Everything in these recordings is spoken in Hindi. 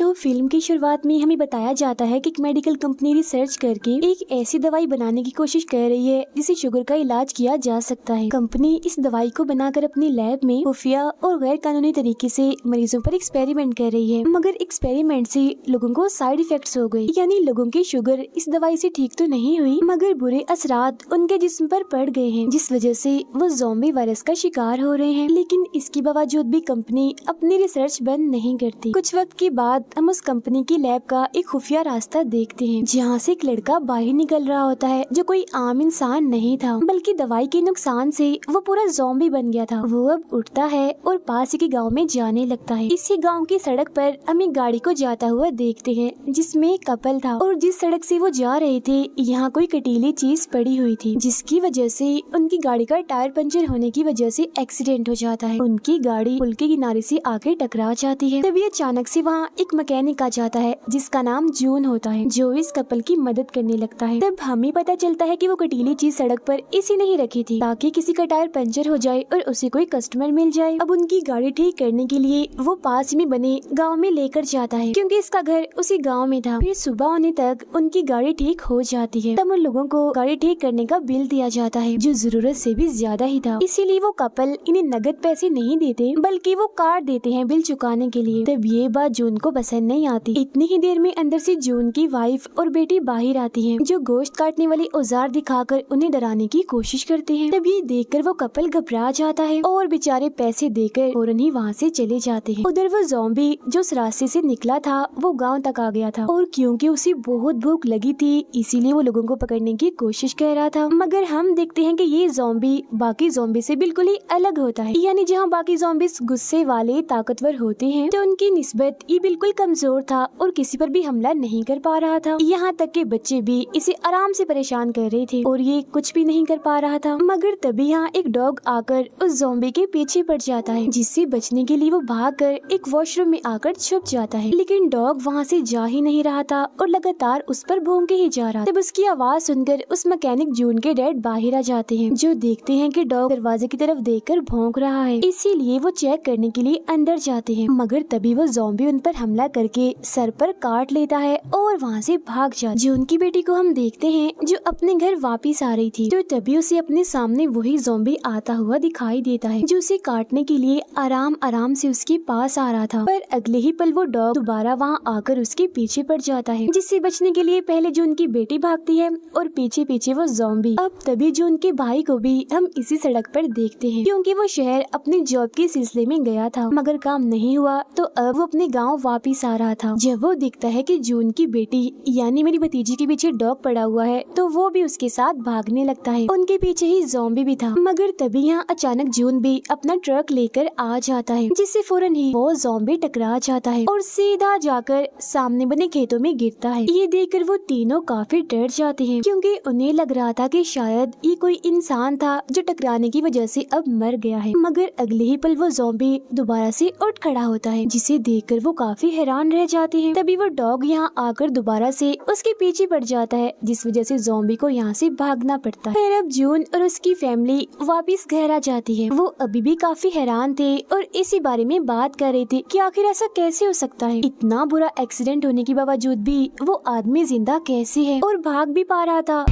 तो फिल्म की शुरुआत में हमें बताया जाता है कि एक मेडिकल कंपनी रिसर्च करके एक ऐसी दवाई बनाने की कोशिश कर रही है जिससे शुगर का इलाज किया जा सकता है। कंपनी इस दवाई को बनाकर अपनी लैब में खुफिया और गैर कानूनी तरीके से मरीजों पर एक्सपेरिमेंट कर रही है, मगर एक्सपेरिमेंट से लोगों को साइड इफेक्ट्स हो गए, यानी लोगों की शुगर इस दवाई से ठीक तो नहीं हुई मगर बुरे असरात उनके जिस्म पर पड़ गए हैं, जिस वजह से वो ज़ॉम्बी वायरस का शिकार हो रहे हैं। लेकिन इसके बावजूद भी कंपनी अपनी रिसर्च बंद नहीं करती। कुछ वक्त के बाद हम उस कंपनी की लैब का एक खुफिया रास्ता देखते हैं जहाँ से एक लड़का बाहर निकल रहा होता है जो कोई आम इंसान नहीं था, बल्कि दवाई के नुकसान से वो पूरा ज़ॉम्बी बन गया था। वो अब उठता है और पास के गांव में जाने लगता है। इसी गांव की सड़क पर हम एक गाड़ी को जाता हुआ देखते हैं जिसमें एक कपल था और जिस सड़क से वो जा रहे थे यहाँ कोई कटीली चीज पड़ी हुई थी, जिसकी वजह से उनकी गाड़ी का टायर पंचर होने की वजह से एक्सीडेंट हो जाता है। उनकी गाड़ी पुल के किनारे से आके टकरा जाती है। तभी अचानक से वहाँ एक मैकेनिक आ जाता है जिसका नाम जून होता है, जो इस कपल की मदद करने लगता है। तब हमें पता चलता है कि वो कटीली चीज सड़क पर इसी नहीं रखी थी ताकि किसी का टायर पंचर हो जाए और उसे कोई कस्टमर मिल जाए। अब उनकी गाड़ी ठीक करने के लिए वो पास में बने गाँव में लेकर जाता है क्योंकि इसका घर उसी गाँव में था। फिर सुबह होने तक उनकी गाड़ी ठीक हो जाती है। तब उन लोगों को गाड़ी ठीक करने का बिल दिया जाता है जो जरूरत से भी ज्यादा ही था, इसीलिए वो कपल इन्हें नगद पैसे नहीं देते बल्कि वो कार्ड देते हैं बिल चुकाने के लिए। तब ये बात जून को पसंद नहीं आती। इतनी ही देर में अंदर से जून की वाइफ और बेटी बाहर आती हैं, जो गोश्त काटने वाले औजार दिखाकर उन्हें डराने की कोशिश करते हैं। तब ये देखकर वो कपल घबरा जाता है और बेचारे पैसे देकर फौरन ही वहाँ से चले जाते हैं। उधर वो ज़ॉम्बी जो उस रास्ते से निकला था वो गाँव तक आ गया था और क्योंकि उसे बहुत भूख लगी थी इसीलिए वो लोगों को पकड़ने की कोशिश कर रहा था। मगर हम देखते हैं कि ये ज़ॉम्बी बाकी ज़ॉम्बी से बिल्कुल ही अलग होता है, यानी जहाँ बाकी ज़ॉम्बीज गुस्से वाले ताकतवर होते हैं तो उनकी निस्बत ये बिल्कुल कमजोर था और किसी पर भी हमला नहीं कर पा रहा था। यहाँ तक के बच्चे भी इसे आराम से परेशान कर रहे थे और ये कुछ भी नहीं कर पा रहा था। मगर तभी यहाँ एक डॉग आकर उस ज़ॉम्बी के पीछे पड़ जाता है, जिससे बचने के लिए वो भागकर एक वॉशरूम में आकर छुप जाता है। लेकिन डॉग वहाँ से जा ही नहीं रहा था और लगातार उस पर भौंके ही जा रहा। तब उसकी आवाज सुनकर उस मैकेनिक जून के डैड बाहर आ जाते हैं, जो देखते हैं कि डॉग दरवाजे की तरफ देखकर भौंक रहा है, इसीलिए वो चेक करने के लिए अंदर जाते हैं। मगर तभी वो ज़ॉम्बी उन पर हमला करके सर पर काट लेता है और वहाँ से भाग जाता है। जून की बेटी को हम देखते हैं जो अपने घर वापिस आ रही थी, तो तभी उसे अपने सामने वही ज़ॉम्बी आता हुआ दिखाई देता है जो उसे काटने के लिए आराम आराम से उसके पास आ रहा था। पर अगले ही पल वो डॉग दोबारा वहाँ आकर उसके पीछे पड़ जाता है, जिससे बचने के लिए पहले जून की बेटी भागती है और पीछे पीछे वो ज़ॉम्बी। अब तभी जून के भाई को भी हम इसी सड़क पर देखते हैं क्योंकि वो शहर अपने जॉब के सिलसिले में गया था मगर काम नहीं हुआ, तो अब वो अपने गांव वापस आ रहा था। जब वो दिखता है कि जून की बेटी यानी मेरी भतीजी के पीछे डॉग पड़ा हुआ है तो वो भी उसके साथ भागने लगता है। उनके पीछे ही ज़ॉम्बी भी था। मगर तभी यहाँ अचानक जून भी अपना ट्रक लेकर आ जाता है, जिससे फौरन ही वो ज़ॉम्बी टकरा जाता है और सीधा जाकर सामने बने खेतों में गिरता है। ये देखकर वो तीनों काफी डर जाते हैं क्योंकि उन्हें लग रहा था कि शायद ये कोई इंसान था जो टकराने की वजह से अब मर गया है। मगर अगले ही पल वो ज़ॉम्बी दोबारा से उठ खड़ा होता है, जिसे देखकर वो काफी हैरान रह जाते हैं। तभी वो डॉग यहाँ आकर दोबारा से उसके पीछे पड़ जाता है, जिस वजह से ज़ॉम्बी को यहाँ से भागना पड़ता है। फिर अब जून और उसकी फैमिली वापस घर आ जाती है। वो अभी भी काफी हैरान थे और इसी बारे में बात कर रहे थे कि आखिर ऐसा कैसे हो सकता है, इतना बुरा एक्सीडेंट होने के बावजूद भी वो आदमी जिंदा कैसे है और भाग भी पा रहा था,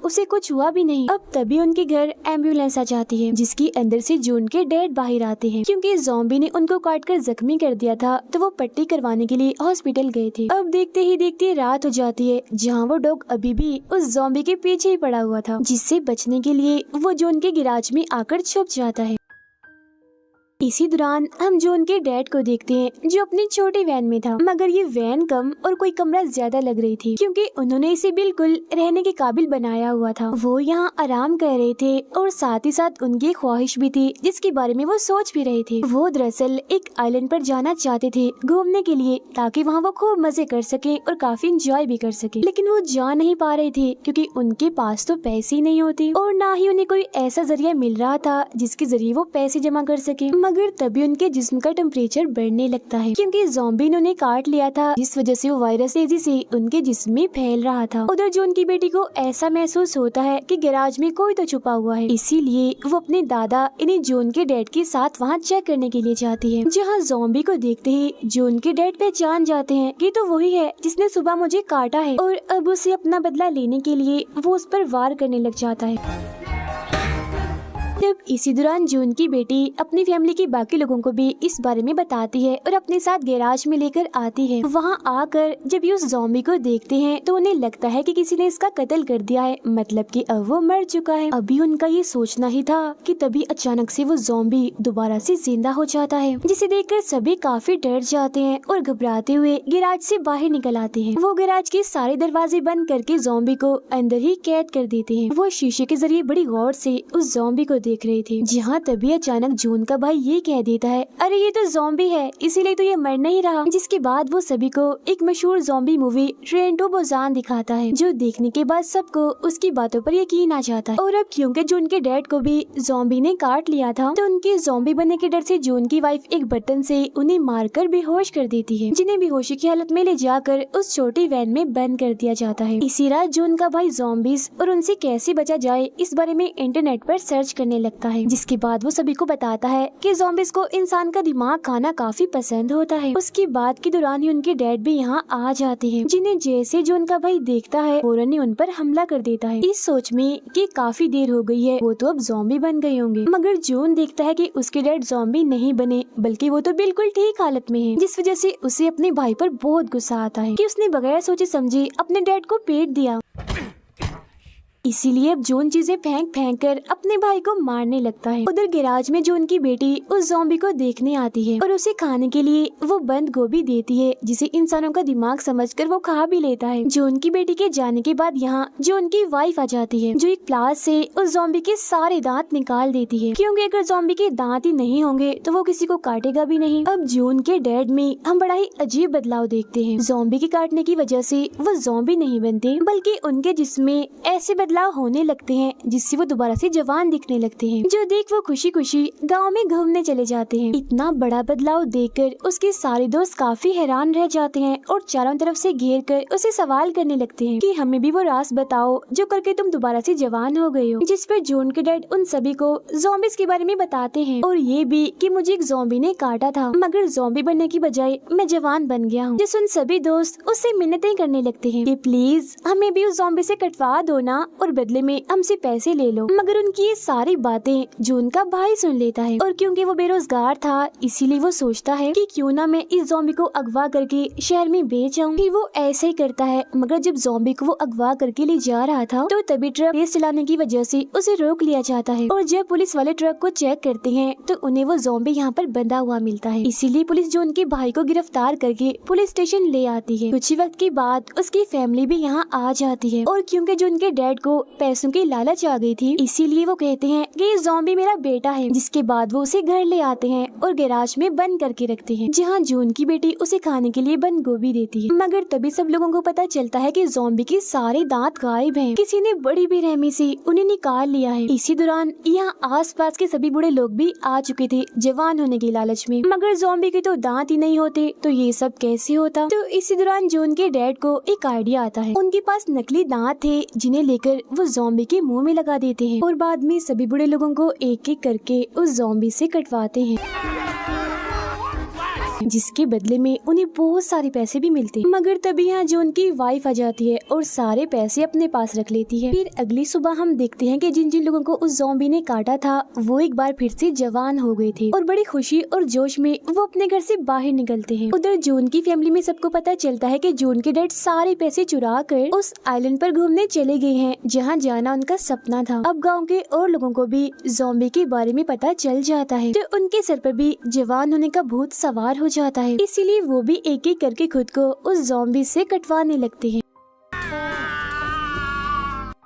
उसे कुछ हुआ भी नहीं। अब तभी उनके घर एम्बुलेंस आ जाती है, जिसकी अंदर से जून के डैड बाहर आते हैं क्योंकि ज़ॉम्बी ने उनको काटकर जख्मी कर दिया था, तो वो पट्टी करवाने के लिए हॉस्पिटल गए थे। अब देखते ही देखते रात हो जाती है, जहाँ वो डॉग अभी भी उस ज़ॉम्बी के पीछे ही पड़ा हुआ था, जिससे बचने के लिए वो जून के गिराज में आकर छुप जाता है। इसी दौरान हम जून के डैड को देखते हैं जो अपनी छोटी वैन में था, मगर ये वैन कम और कोई कमरा ज्यादा लग रही थी क्योंकि उन्होंने इसे बिल्कुल रहने के काबिल बनाया हुआ था। वो यहाँ आराम कर रहे थे और साथ ही साथ उनकी ख्वाहिश भी थी जिसके बारे में वो सोच भी रहे थे। वो दरअसल एक आइलैंड पर जाना चाहते थे घूमने के लिए, ताकि वहाँ वो खूब मजे कर सके और काफी इंजॉय भी कर सके, लेकिन वो जा नहीं पा रहे थे क्योंकि उनके पास तो पैसे ही नहीं होते और ना ही उन्हें कोई ऐसा जरिया मिल रहा था जिसके जरिए वो पैसे जमा कर सके। मगर तभी उनके जिस्म का टेम्परेचर बढ़ने लगता है क्योंकि ज़ॉम्बी ने उन्हें काट लिया था, जिस वजह से वो वायरस तेजी से उनके जिस्म में फैल रहा था। उधर जून की बेटी को ऐसा महसूस होता है कि गैराज में कोई तो छुपा हुआ है, इसीलिए वो अपने दादा यानी जून के डैड के साथ वहाँ चेक करने के लिए जाती है, जहाँ ज़ॉम्बी को देखते ही जून के डैड पहचान जाते हैं कि तो वही है जिसने सुबह मुझे काटा है, और अब उसे अपना बदला लेने के लिए वो उस पर वार करने लग जाता है। तब इसी दौरान जून की बेटी अपनी फैमिली के बाकी लोगों को भी इस बारे में बताती है और अपने साथ गैराज में लेकर आती है। वहाँ आकर जब ये उस ज़ॉम्बी को देखते हैं तो उन्हें लगता है कि किसी ने इसका कत्ल कर दिया है, मतलब कि अब वो मर चुका है। अभी उनका ये सोचना ही था कि तभी अचानक से वो ज़ॉम्बी दोबारा से जिंदा हो जाता है, जिसे देखकर सभी काफी डर जाते हैं और घबराते हुए गैराज से बाहर निकल आते हैं। वो गैराज के सारे दरवाजे बंद करके ज़ॉम्बी को अंदर ही कैद कर देते हैं। वो शीशे के जरिए बड़ी गौर से उस ज़ॉम्बी को देख रहे थे, जहाँ तभी अचानक जून का भाई ये कह देता है, अरे ये तो ज़ॉम्बी है, इसीलिए तो ये मर नहीं रहा। जिसके बाद वो सभी को एक मशहूर zombie movie train to Busan दिखाता है, जो देखने के बाद सबको उसकी बातों पर यकीन आ जाता है। और अब क्योंकि जून के डैड को भी ज़ॉम्बी ने काट लिया था, तो उनके ज़ॉम्बी बनने के डर से जून की वाइफ एक बर्तन से उन्हें मारकर बेहोश कर देती है, जिन्हें बेहोशी की हालत में ले जाकर उस छोटी वैन में बंद कर दिया जाता है। इसी रात जून का भाई ज़ॉम्बीज और उनसे कैसे बचा जाए इस बारे में इंटरनेट पर सर्च करने लगता है, जिसके बाद वो सभी को बताता है कि ज़ॉम्बीज को इंसान का दिमाग खाना काफी पसंद होता है। उसकी बात के दौरान ही उनके डैड भी यहाँ आ जाते हैं, जिन्हें जैसे जून का भाई देखता है फौरन ही उन पर हमला कर देता है, इस सोच में कि काफी देर हो गई है, वो तो अब ज़ॉम्बी बन गए होंगे। मगर जून देखता है कि उसके डैड ज़ॉम्बी नहीं बने, बल्कि वो तो बिल्कुल ठीक हालत में है, जिस वजह से उसे अपने भाई पर बहुत गुस्सा आता है कि उसने बगैर सोचे समझे अपने डैड को पीट दिया। इसीलिए अब जून चीजें फेंक फेंक कर अपने भाई को मारने लगता है। उधर गैराज में जून की बेटी उस ज़ॉम्बी को देखने आती है और उसे खाने के लिए वो बंद गोभी देती है, जिसे इंसानों का दिमाग समझकर वो खा भी लेता है। जून की बेटी के जाने के बाद यहाँ जून की वाइफ आ जाती है, जो एक प्लास से उस ज़ॉम्बी के सारे दांत निकाल देती है, क्योंकि अगर ज़ॉम्बी के दांत ही नहीं होंगे तो वो किसी को काटेगा भी नहीं। अब जून के डैड में हम बड़ा ही अजीब बदलाव देखते हैं। ज़ॉम्बी के काटने की वजह से वो ज़ॉम्बी नहीं बनते, बल्कि उनके जिस्म में ऐसे बदलाव होने लगते हैं जिससे वो दोबारा से जवान दिखने लगते हैं, जो देख वो खुशी खुशी गांव में घूमने चले जाते हैं। इतना बड़ा बदलाव देखकर उसके सारे दोस्त काफी हैरान रह जाते हैं और चारों तरफ से घेर कर उसे सवाल करने लगते हैं कि हमें भी वो राज बताओ जो करके तुम दोबारा से जवान हो गए हो। जिस पर जून के डैड उन सभी को ज़ॉम्बीज के बारे में बताते हैं और ये भी कि मुझे एक ज़ॉम्बी ने काटा था, मगर ज़ॉम्बी बनने की बजाय मैं जवान बन गया हूँ। जिस उन सभी दोस्त उससे मिन्नतें करने लगते हैं कि प्लीज हमें भी उस ज़ॉम्बी से कटवा दो ना, और बदले में हमसे पैसे ले लो। मगर उनकी ये सारी बातें जून का भाई सुन लेता है, और क्योंकि वो बेरोजगार था इसीलिए वो सोचता है कि क्यों ना मैं इस ज़ॉम्बी को अगवा करके शहर में बेच जाऊं। फिर वो ऐसे ही करता है, मगर जब ज़ॉम्बी को वो अगवा करके ले जा रहा था तो तभी ट्रक तेज चलाने की वजह से उसे रोक लिया जाता है, और जब पुलिस वाले ट्रक को चेक करते हैं तो उन्हें वो ज़ॉम्बी यहाँ पर बंधा हुआ मिलता है। इसीलिए पुलिस जून के भाई को गिरफ्तार करके पुलिस स्टेशन ले आती है। कुछ ही वक्त के बाद उसकी फैमिली भी यहाँ आ जाती है, और क्योंकि जून के डैड को पैसों की लालच आ गई थी इसीलिए वो कहते हैं कि ये ज़ॉम्बी मेरा बेटा है। जिसके बाद वो उसे घर ले आते हैं और गैराज में बंद करके रखते हैं, जहाँ जून की बेटी उसे खाने के लिए बंद गोभी देती है। मगर तभी सब लोगों को पता चलता है कि ज़ॉम्बी के सारे दांत गायब हैं, किसी ने बड़ी बेरहमी से उन्हें निकाल लिया है। इसी दौरान यहाँ आसपास के सभी बूढ़े लोग भी आ चुके थे जवान होने की लालच में, मगर ज़ॉम्बी के तो दांत ही नहीं होते तो ये सब कैसे होता। तो इसी दौरान जून के डैड को एक आइडिया आता है। उनके पास नकली दांत थे जिन्हें लेकर वो ज़ॉम्बी के मुंह में लगा देते हैं और बाद में सभी बूढ़े लोगों को एक एक करके उस ज़ॉम्बी से कटवाते हैं, जिसके बदले में उन्हें बहुत सारे पैसे भी मिलते हैं। मगर तभी यहाँ जून की वाइफ आ जाती है और सारे पैसे अपने पास रख लेती है। फिर अगली सुबह हम देखते हैं कि जिन जिन लोगों को उस ज़ॉम्बी ने काटा था वो एक बार फिर से जवान हो गए थे और बड़ी खुशी और जोश में वो अपने घर से बाहर निकलते हैं। उधर जून की फैमिली में सबको पता चलता है कि जून के डैड सारे पैसे चुरा कर उस आइलैंड पर घूमने चले गए हैं जहाँ जाना उनका सपना था। अब गाँव के और लोगों को भी ज़ॉम्बी के बारे में पता चल जाता है, तो उनके सर पर भी जवान होने का भूत सवार हो जाता है। इसीलिए वो भी एक एक करके खुद को उस ज़ॉम्बी से कटवाने लगते हैं।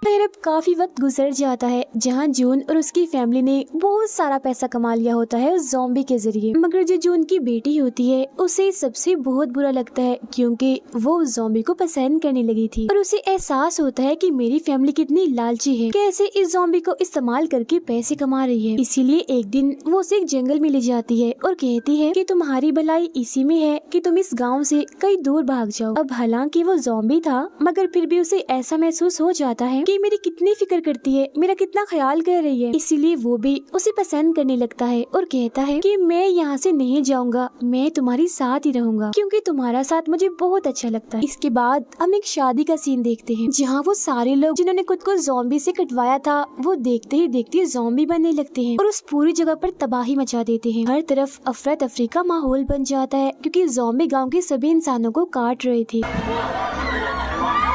फिर अब काफी वक्त गुजर जाता है जहाँ जून और उसकी फैमिली ने बहुत सारा पैसा कमा लिया होता है उस ज़ॉम्बी के जरिए। मगर जो जून की बेटी होती है उसे सबसे बहुत बुरा लगता है क्योंकि वो उस ज़ॉम्बी को पसंद करने लगी थी और उसे एहसास होता है कि मेरी फैमिली कितनी लालची है, कैसे इस ज़ॉम्बी को इस्तेमाल करके पैसे कमा रही है। इसीलिए एक दिन वो उसे एक जंगल में ले जाती है और कहती है कि तुम्हारी भलाई इसी में है कि तुम इस गाँव से कहीं दूर भाग जाओ। अब हालांकि वो ज़ॉम्बी था मगर फिर भी उसे ऐसा महसूस हो जाता है कि मेरी कितनी फिक्र करती है, मेरा कितना ख्याल कर रही है। इसीलिए वो भी उसे पसंद करने लगता है और कहता है कि मैं यहाँ से नहीं जाऊंगा, मैं तुम्हारी साथ ही रहूंगा क्योंकि तुम्हारा साथ मुझे बहुत अच्छा लगता है। इसके बाद हम एक शादी का सीन देखते हैं जहाँ वो सारे लोग जिन्होंने खुद को ज़ॉम्बी से कटवाया था वो देखते ही देखते ज़ॉम्बी बनने लगते हैं और उस पूरी जगह पर तबाही मचा देते हैं। हर तरफ अफरा तफरी का माहौल बन जाता है क्योंकि ज़ॉम्बी गाँव के सभी इंसानों को काट रहे थे।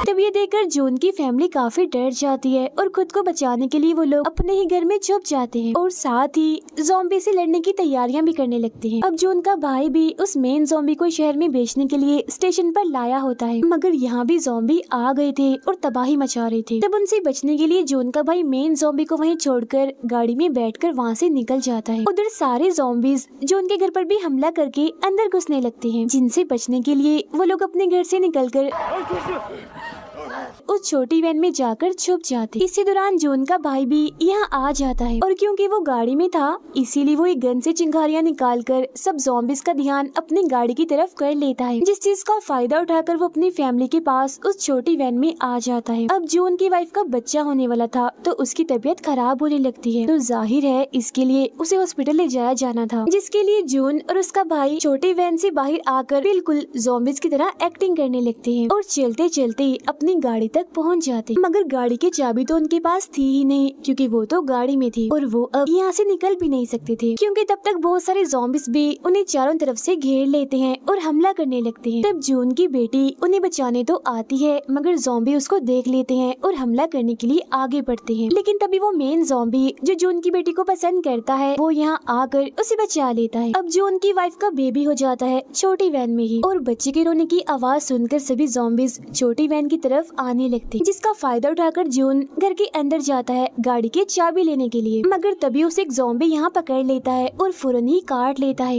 तब ये देखकर जून की फैमिली काफी डर जाती है और खुद को बचाने के लिए वो लोग अपने ही घर में छुप जाते हैं और साथ ही ज़ॉम्बी से लड़ने की तैयारियां भी करने लगते हैं। अब जून का भाई भी उस मेन ज़ॉम्बी को शहर में बेचने के लिए स्टेशन पर लाया होता है मगर यहाँ भी ज़ॉम्बी आ गए थे और तबाही मचा रहे थे। तब उनसे बचने के लिए जून का भाई मेन ज़ॉम्बी को वहीं छोड़कर गाड़ी में बैठकर वहाँ से निकल जाता है। उधर सारे ज़ॉम्बीज जून के घर पर भी हमला करके अंदर घुसने लगते हैं जिनसे बचने के लिए वो लोग अपने घर से निकलकर उस छोटी वैन में जाकर छुप जाते। इसी दौरान जून का भाई भी यहाँ आ जाता है और क्योंकि वो गाड़ी में था इसीलिए वो एक गन से चिंगारियां निकालकर सब ज़ॉम्बीज का ध्यान अपनी गाड़ी की तरफ कर लेता है, जिस चीज का फायदा उठाकर वो अपनी फैमिली के पास उस छोटी वैन में आ जाता है। अब जून की वाइफ का बच्चा होने वाला था तो उसकी तबीयत खराब होने लगती है तो जाहिर है इसके लिए उसे हॉस्पिटल ले जाया जाना था, जिसके लिए जून और उसका भाई छोटी वैन से बाहर आकर बिल्कुल ज़ॉम्बीज की तरह एक्टिंग करने लगते हैं और चलते चलते अपनी गाड़ी तक पहुंच जाते। मगर गाड़ी की चाबी तो उनके पास थी ही नहीं क्योंकि वो तो गाड़ी में थी और वो अब यहाँ से निकल भी नहीं सकते थे क्योंकि तब तक बहुत सारे ज़ॉम्बीज भी उन्हें चारों तरफ से घेर लेते हैं और हमला करने लगते हैं। तब जून की बेटी उन्हें बचाने तो आती है मगर ज़ॉम्बी उसको देख लेते हैं और हमला करने के लिए आगे बढ़ते हैं। लेकिन तभी वो मेन ज़ॉम्बी जो जून की बेटी को पसंद करता है वो यहाँ आकर उसे बचा लेता है। अब जून की वाइफ का बेबी हो जाता है छोटी वैन में ही और बच्चे के रोने की आवाज सुनकर सभी ज़ॉम्बीज छोटी वैन की तरफ आने लगते हैं, जिसका फायदा उठाकर जून घर के अंदर जाता है गाड़ी की चाबी लेने के लिए। मगर तभी उसे एक ज़ॉम्बी यहाँ पकड़ लेता है और फौरन ही काट लेता है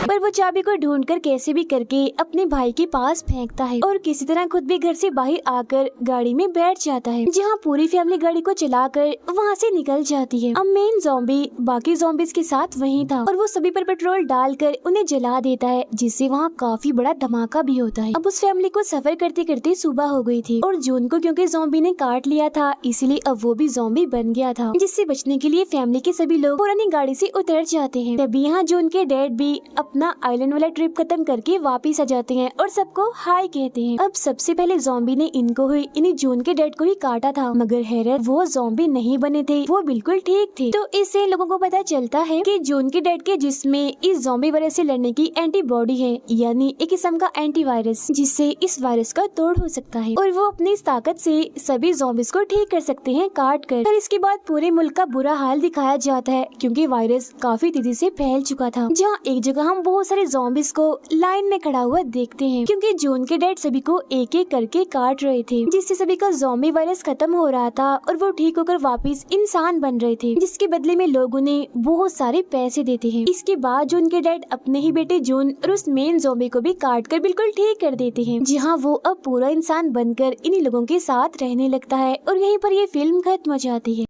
पर वो चाबी को ढूंढकर कैसे भी करके अपने भाई के पास फेंकता है और किसी तरह खुद भी घर से बाहर आकर गाड़ी में बैठ जाता है जहाँ पूरी फैमिली गाड़ी को चलाकर वहाँ से निकल जाती है। अब मेन ज़ॉम्बी बाकी ज़ॉम्बीज के साथ वहीं था और वो सभी पर पेट्रोल डालकर उन्हें जला देता है जिससे वहाँ काफी बड़ा धमाका भी होता है। अब उस फैमिली को सफर करते करते सुबह हो गई थी और जून को क्योंकि ज़ॉम्बी ने काट लिया था इसलिए अब वो भी ज़ॉम्बी बन गया था, जिससे बचने के लिए फैमिली के सभी लोग पुरानी गाड़ी से उतर जाते हैं। तभी यहाँ जून के डैड भी अपना आइलैंड वाला ट्रिप खत्म करके वापिस आ जाते हैं और सबको हाय कहते हैं। अब सबसे पहले ज़ॉम्बी ने इन्हीं जून के डैड को ही काटा था मगर हैरत वो ज़ॉम्बी नहीं बने थे, वो बिल्कुल ठीक थे। तो इससे लोगों को पता चलता है कि जून के डैड के जिसमें इस ज़ॉम्बी वायरस से लड़ने की एंटीबॉडी है, यानी एक किस्म का एंटीवायरस जिससे इस वायरस का तोड़ हो सकता है और वो अपनी इस ताकत से सभी ज़ॉम्बीज को ठीक कर सकते हैं काट कर। और इसके बाद पूरे मुल्क का बुरा हाल दिखाया जाता है क्योंकि वायरस काफी तेजी से फैल चुका था, जहाँ एक जगह हम बहुत सारे ज़ॉम्बीज को लाइन में खड़ा हुआ देखते हैं क्योंकि जून के डैड सभी को एक एक करके काट रहे थे, जिससे सभी का ज़ॉम्बी वायरस खत्म हो रहा था और वो ठीक होकर वापस इंसान बन रहे थे, जिसके बदले में लोग उन्हें बहुत सारे पैसे देते हैं। इसके बाद जून के डैड अपने ही बेटे जून और उस मेन ज़ॉम्बी को भी काट कर बिल्कुल ठीक कर देते हैं, जहाँ वो अब पूरा इंसान बनकर इन्हीं लोगों के साथ रहने लगता है और यहीं पर ये फिल्म खत्म हो जाती है।